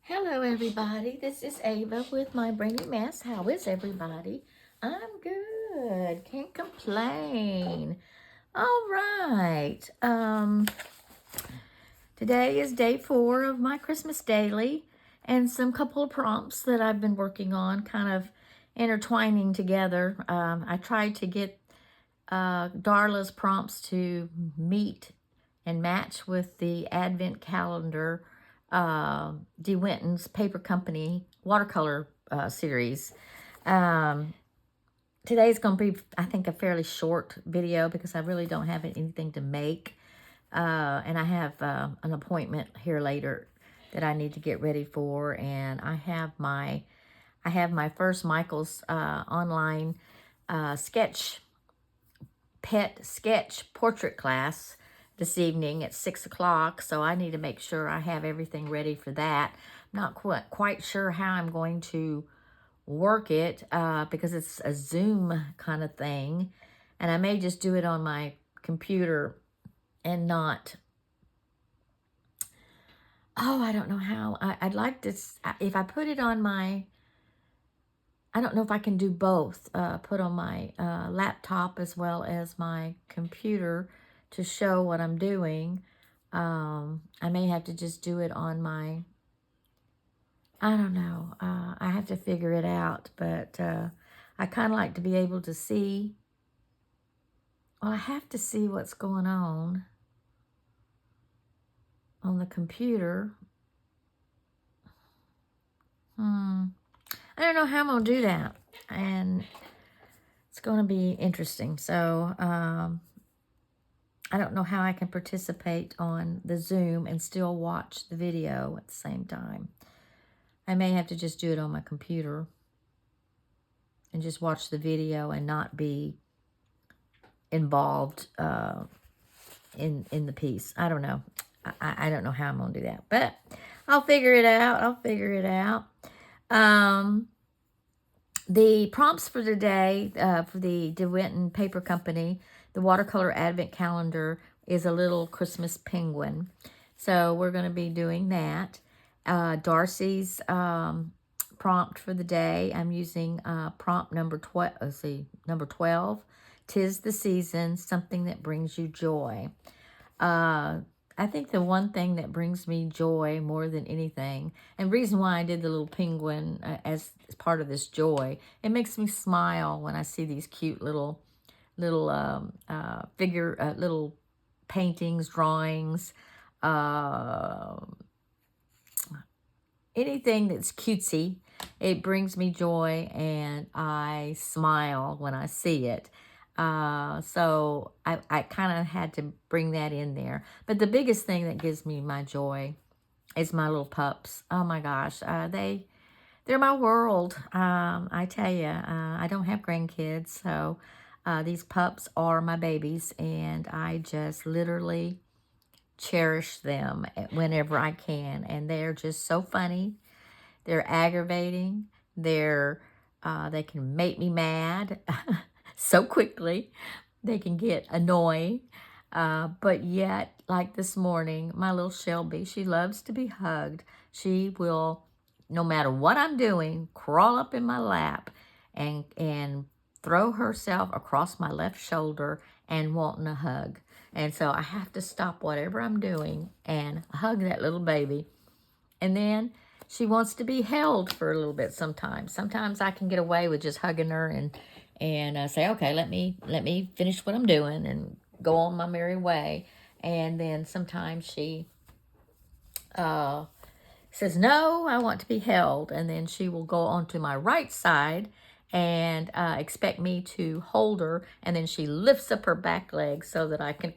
Hello, everybody. This is Ava with my brainy mess. How is everybody? I'm good. Can't complain. All right. Today is day 4 of my Christmas daily, and some couple of prompts that I've been working on, kind of intertwining together. I tried to get Darla's prompts to meet and match with the Advent calendar, DeWinton's Paper Company Watercolor series. Um, Today's going to be, I think, a fairly short video because I really don't have anything to make. And I have an appointment here later that I need to get ready for. And I have my first Michael's online pet sketch portrait class this evening at 6 o'clock, so I need to make sure I have everything ready for that. I'm not quite sure how I'm going to work it because it's a Zoom kind of thing, and I may just do it on my computer and not... Oh, I don't know how. I'd like to... If I put it on my... I don't know if I can do both, put on my laptop as well as my computer to show what I'm doing. I may have to just do it on my... I don't know. I have to figure it out, but I kind of like to be able to see... Well, I have to see what's going on the computer. I don't know how I'm going to do that, and it's going to be interesting. So, I don't know how I can participate on the Zoom and still watch the video at the same time. I may have to just do it on my computer and just watch the video and not be involved in the piece. I don't know. I don't know how I'm going to do that, but I'll figure it out. The prompts for today for the DeWinton Paper Company, the Watercolor Advent Calendar, is a little Christmas penguin. So we're going to be doing that. Darcy's prompt for the day, I'm using prompt number 12. Let's see, number 12. 'Tis the season, something that brings you joy. I think the one thing that brings me joy more than anything, and reason why I did the little penguin as part of this joy, it makes me smile when I see these cute little little paintings, drawings, anything that's cutesy. It brings me joy, and I smile when I see it. So I kind of had to bring that in there. But the biggest thing that gives me my joy is my little pups. Oh my gosh, they're my world. I tell you, I don't have grandkids, so these pups are my babies, and I just literally cherish them whenever I can. And they're just so funny. They're aggravating. They can make me mad so quickly. They can get annoying. But yet, like this morning, my little Shelby, she loves to be hugged. She will, no matter what I'm doing, crawl up in my lap and throw herself across my left shoulder and wanting a hug. And so I have to stop whatever I'm doing and hug that little baby. And then she wants to be held for a little bit sometimes. Sometimes I can get away with just hugging her and say, okay, let me finish what I'm doing and go on my merry way. And then sometimes she says, no, I want to be held. And then she will go onto my right side and expect me to hold her. And then she lifts up her back leg so that I can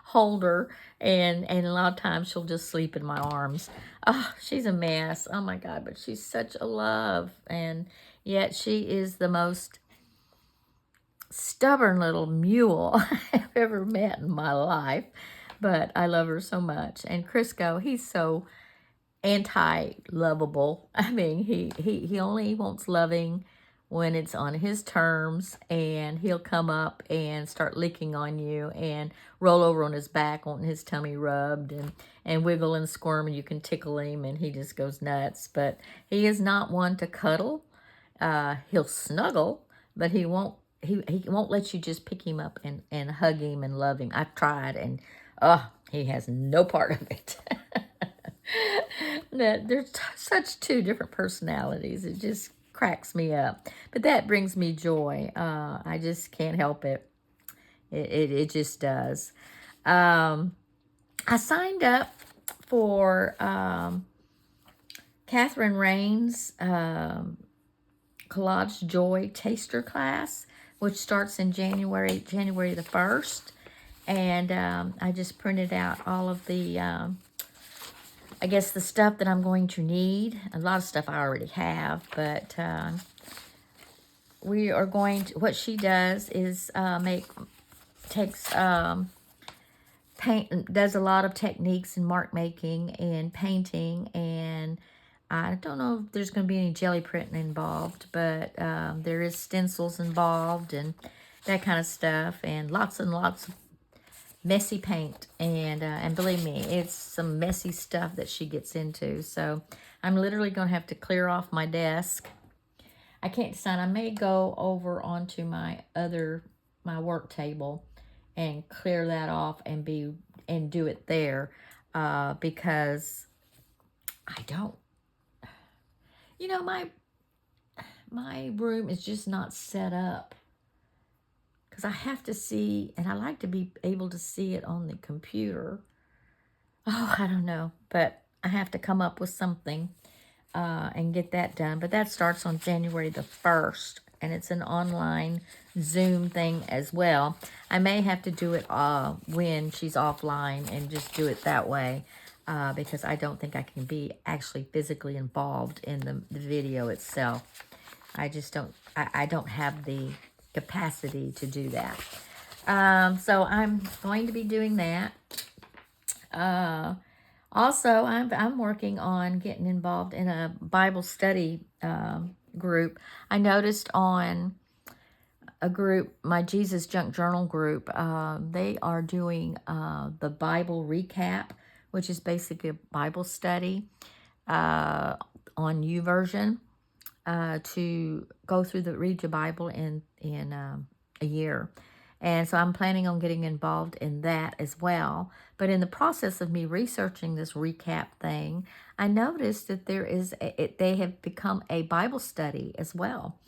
hold her. And a lot of times she'll just sleep in my arms. Oh, she's a mess. Oh my God, but she's such a love. And yet she is the most stubborn little mule I've ever met in my life. But I love her so much. And Crisco, he's so anti-lovable. I mean, he only wants loving when it's on his terms, and he'll come up and start licking on you and roll over on his back, wanting his tummy rubbed, and wiggle and squirm, and you can tickle him, and he just goes nuts. But he is not one to cuddle. He'll snuggle, but he won't let you just pick him up and hug him and love him. I've tried, and he has no part of it. That there's such two different personalities. It just cracks me up. But that brings me joy. I just can't help it. It just does. I signed up for Catherine Rain's Collage Joy Taster class, which starts in January the 1st. And I just printed out all of the, I guess, the stuff that I'm going to need. A lot of stuff I already have, but we are going to, what she does is does a lot of techniques in mark making and painting, and I don't know if there's going to be any jelly printing involved, but there is stencils involved and that kind of stuff, and lots of messy paint, and believe me, it's some messy stuff that she gets into. So I'm literally going to have to clear off my desk. I can't decide. I may go over onto my work table and clear that off and do it there, because I don't, my room is just not set up, because I have to see, and I like to be able to see it on the computer. Oh, I don't know, but I have to come up with something and get that done. But that starts on January the 1st, and it's an online Zoom thing as well. I may have to do it when she's offline and just do it that way, because I don't think I can be actually physically involved in the video itself. I just don't, I don't have the capacity to do that. So I'm going to be doing that. Also, I'm working on getting involved in a Bible study group. I noticed on a group, my Jesus Junk Journal group, they are doing the Bible recap, which is basically a Bible study on YouVersion, to go through read your Bible in a year. And so I'm planning on getting involved in that as well. But in the process of me researching this recap thing, I noticed that they have become a Bible study as well.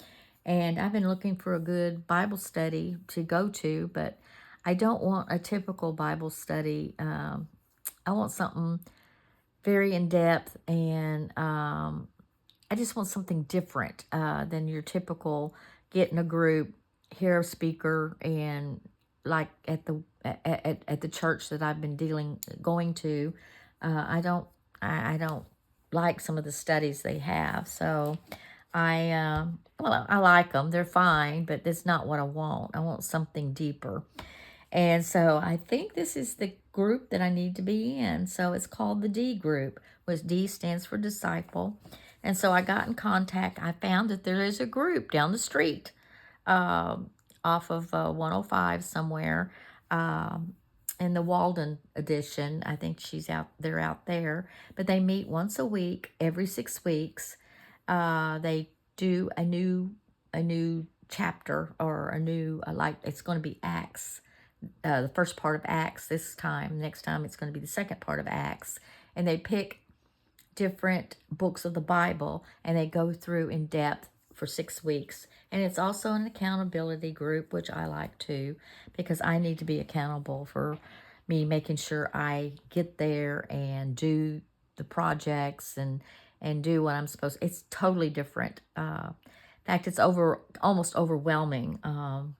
And I've been looking for a good Bible study to go to, but I don't want a typical Bible study. I want something very in-depth, and I just want something different than your typical get in a group, hear a speaker, and like at the church that I've been going to, I don't like some of the studies they have. So I like them, they're fine, but that's not what I want. I want something deeper. And so I think this is the group that I need to be in. So it's called the D group, which D stands for disciple. And so I got in contact. I found that there is a group down the street, off of 105 somewhere, in the Walden edition. I think they're out there. But they meet once a week, every 6 weeks. They do a new chapter, or a new, it's going to be Acts. The first part of Acts this time. Next time it's going to be the second part of Acts. And they pick different books of the Bible, and they go through in depth for 6 weeks. And it's also an accountability group, which I like too, because I need to be accountable for me making sure I get there and do the projects and do what I'm supposed to. It's totally different. In fact, it's almost overwhelming. I'm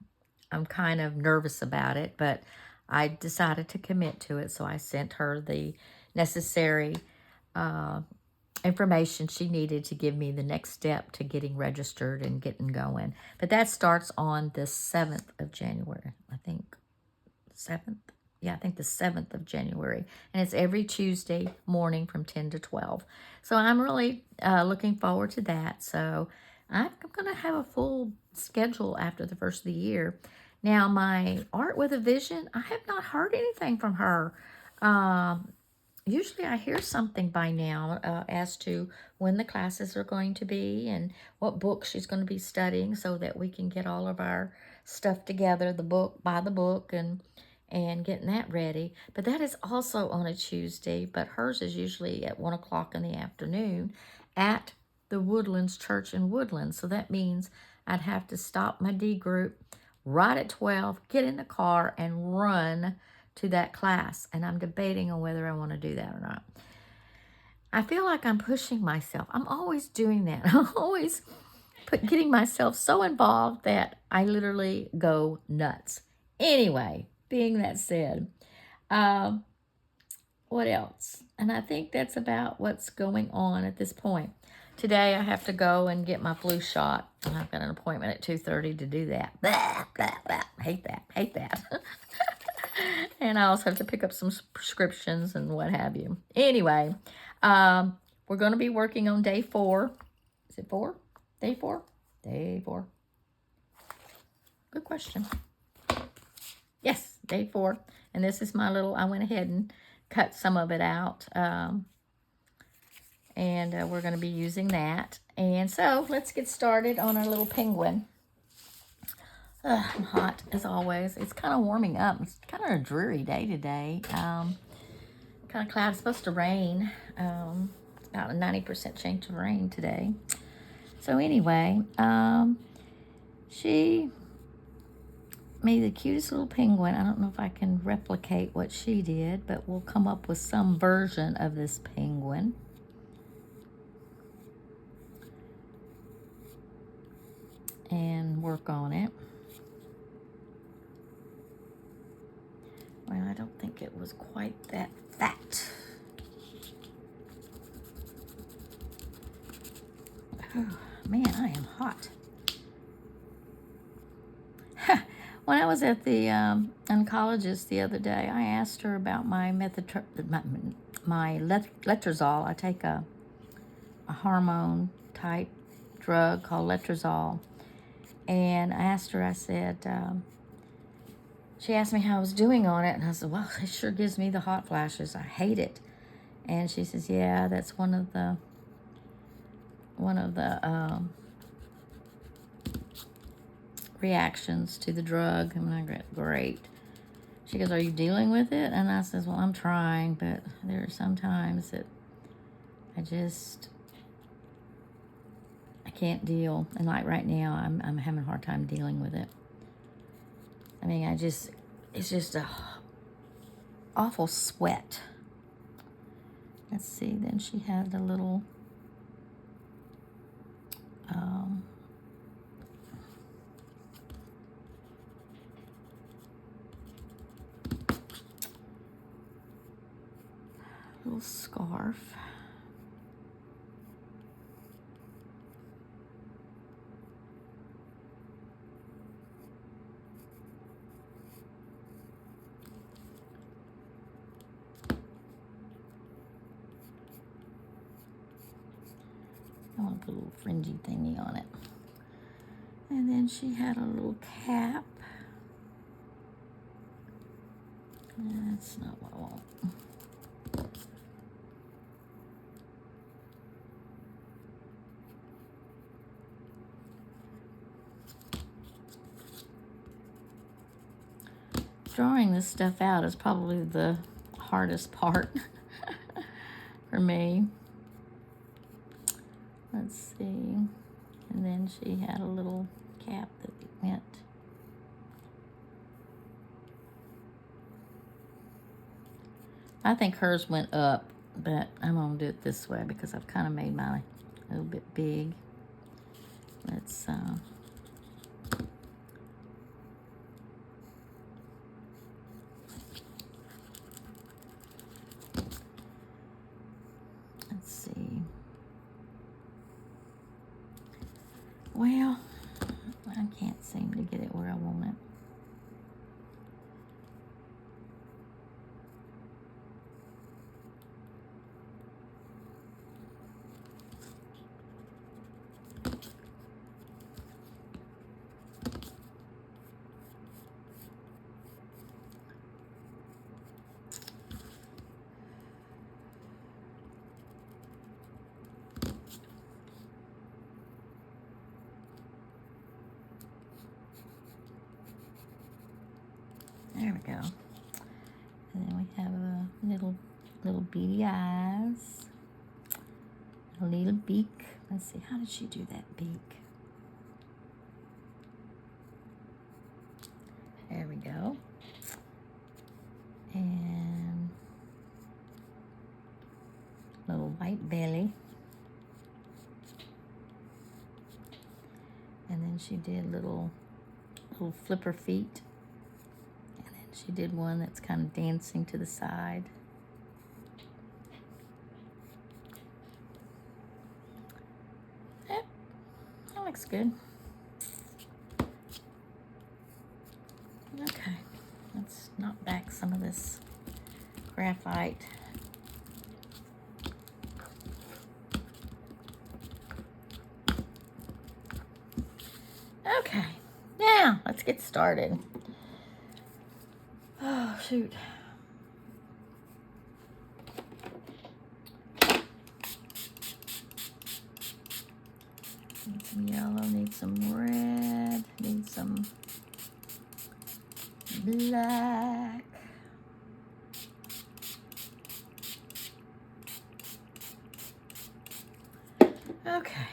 kind of nervous about it, but I decided to commit to it, so I sent her the necessary information she needed to give me the next step to getting registered and getting going. But that starts on the 7th of January, I think. 7th? Yeah, I think the 7th of January. And it's every Tuesday morning from 10 to 12. So I'm really looking forward to that. So I'm going to have a full schedule after the first of the year. Now, my Art with a Vision, I have not heard anything from her. Um, Usually I hear something by now as to when the classes are going to be and what book she's going to be studying so that we can get all of our stuff together, the book, buy the book, and getting that ready. But that is also on a Tuesday, but hers is usually at 1 o'clock in the afternoon at the Woodlands Church in Woodlands. So that means I'd have to stop my D group right at 12, get in the car, and run to that class. And I'm debating on whether I want to do that or not. I feel like I'm pushing myself. I'm always doing that. I'm always getting myself so involved that I literally go nuts. Anyway, being that said, um, what else? And I think that's about what's going on at this point. Today I have to go and get my flu shot. And I've got an appointment at 2:30 to do that. Blah, blah, blah. Hate that. Hate that. And I also have to pick up some prescriptions and what have you. Anyway, we're going to be working on day 4. Is it 4? Day 4? Day 4. Good question. Yes, day 4. And this is my little, I went ahead and cut some of it out. And we're going to be using that. And so let's get started on our little penguin. I'm hot as always. It's kind of warming up. It's kind of a dreary day today. Kind of cloudy. It's supposed to rain. About a 90% chance of rain today. So anyway, she made the cutest little penguin. I don't know if I can replicate what she did, but we'll come up with some version of this penguin. And work on it. Well, I don't think it was quite that fat. Oh, man, I am hot. When I was at the oncologist the other day, I asked her about my letrozole. I take a hormone type drug called letrozole. And I asked her, I said, she asked me how I was doing on it. And I said, well, it sure gives me the hot flashes. I hate it. And she says, yeah, that's one of the reactions to the drug. And I go, great. She goes, are you dealing with it? And I says, well, I'm trying, but there are some times that I can't deal. And like right now, I'm having a hard time dealing with it. I mean, it's just a awful sweat. Let's see, then she had a little, little scarf. I want to put a little fringy thingy on it. And then she had a little cap. That's not what I want. Drawing this stuff out is probably the hardest part for me. Let's see. And then she had a little cap that went. I think hers went up, but I'm going to do it this way because I've kind of made mine a little bit big. Let's see. Well, I can't seem to get it where I want it. Little, little beady eyes. A little beak. Let's see, how did she do that beak? There we go. And little white belly. And then she did little flipper feet. And then she did one that's kind of dancing to the side. That looks good. Okay, let's knock back some of this graphite. Okay, now let's get started. Oh, shoot. Need some yellow, need some red, need some black. Okay.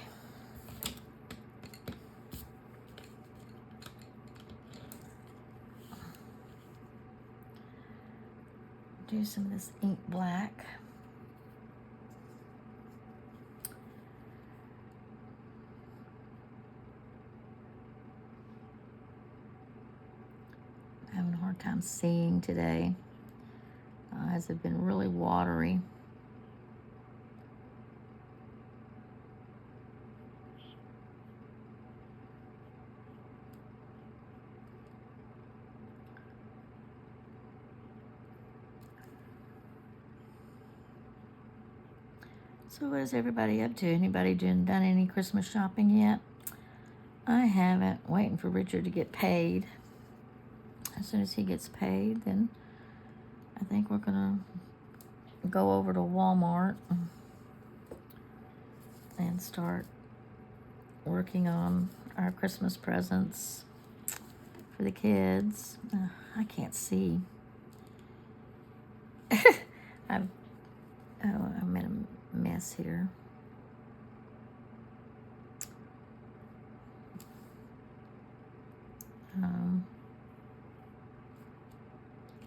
Do some of this ink black. I'm having a hard time seeing today. My eyes have been really watery. So what is everybody up to? Anybody done any Christmas shopping yet? I haven't. Waiting for Richard to get paid. As soon as he gets paid, then I think we're gonna go over to Walmart and start working on our Christmas presents for the kids. I can't see. I'm in a mess here.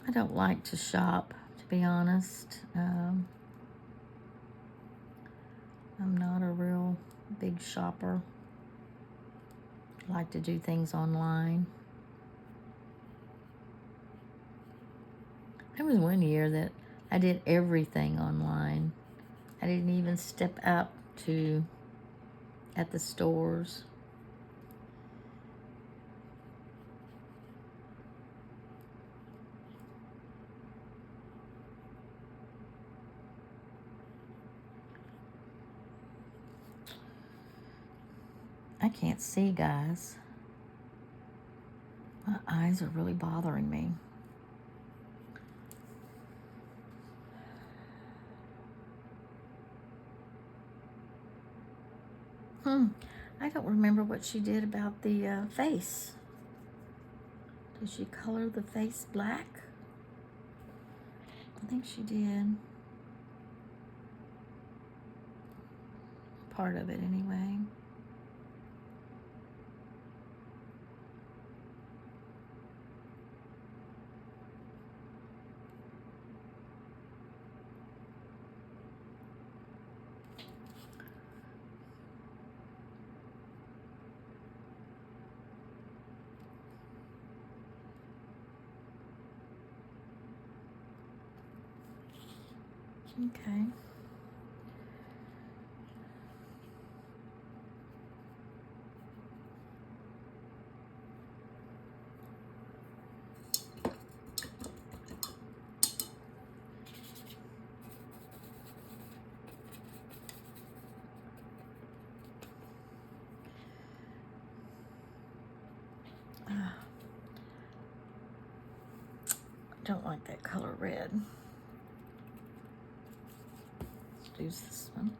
I don't like to shop, to be honest. I'm not a real big shopper. I like to do things online. There was one year that I did everything online. I didn't even step up at the stores. I can't see, guys. My eyes are really bothering me. I don't remember what she did about the face. Did she color the face black? I think she did. Part of it, anyway. Okay. Don't like that color red. Let's use this one.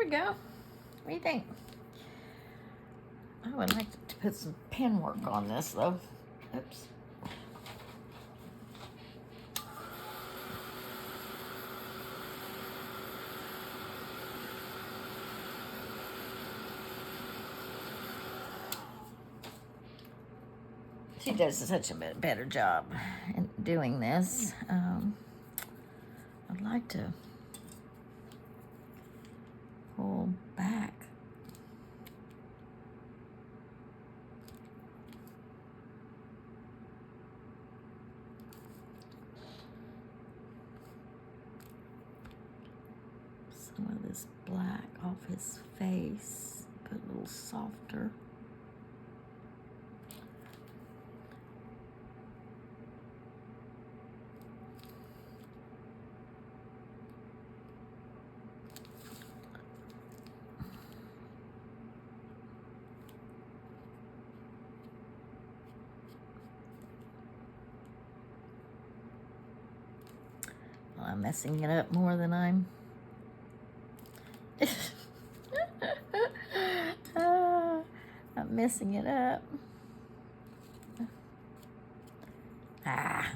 we go. What do you think? I would like to put some pen work on this, though. Oops. She does such a better job in doing this. I'd like to pull back. Some of this black off his face, put a little softer. Well, I'm messing it up more than I'm I'm messing it up. Ah.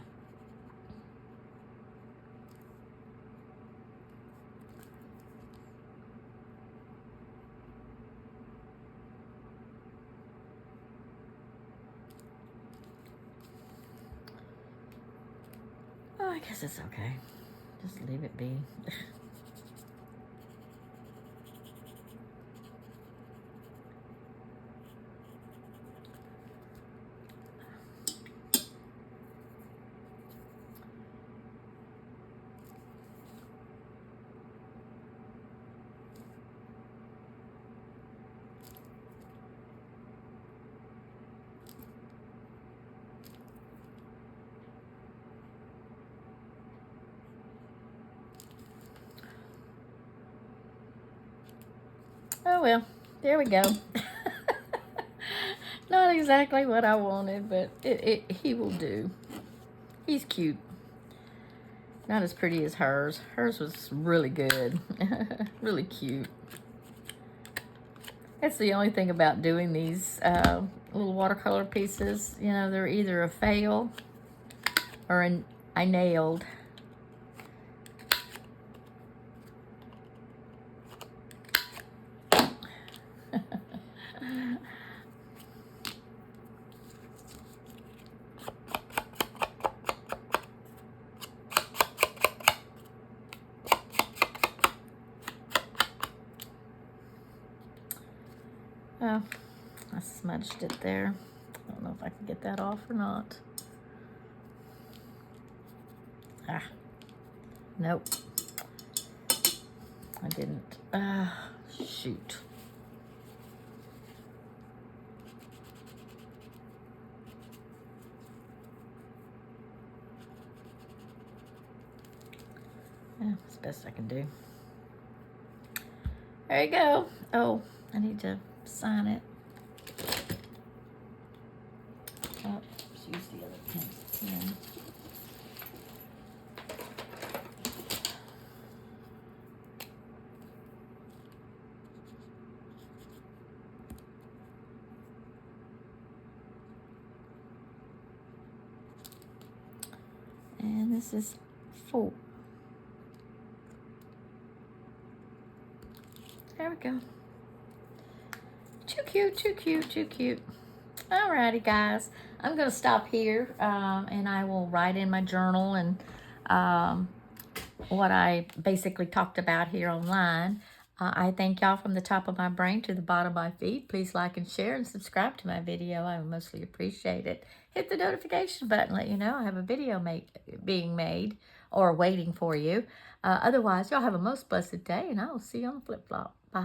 Oh, I guess it's okay. Just leave it be. Oh well, there we go. Not exactly what I wanted, but he will do. He's cute. Not as pretty as hers. Hers was really good. Really cute. That's the only thing about doing these little watercolor pieces. You know, they're either a fail or I nailed. Oh, I smudged it there. I don't know if I can get that off or not. Ah, nope. I didn't. Shoot. Yeah, that's the best I can do. There you go. Oh, I need to sign it. Oh, let's use the other pen. And this is 4. There we go. Too cute, too cute, too cute. Alrighty, guys. I'm going to stop here, and I will write in my journal and what I basically talked about here online. I thank y'all from the top of my brain to the bottom of my feet. Please like and share and subscribe to my video. I would mostly appreciate it. Hit the notification button, let you know I have a video being made or waiting for you. Otherwise, y'all have a most blessed day, and I will see you on the flip-flop.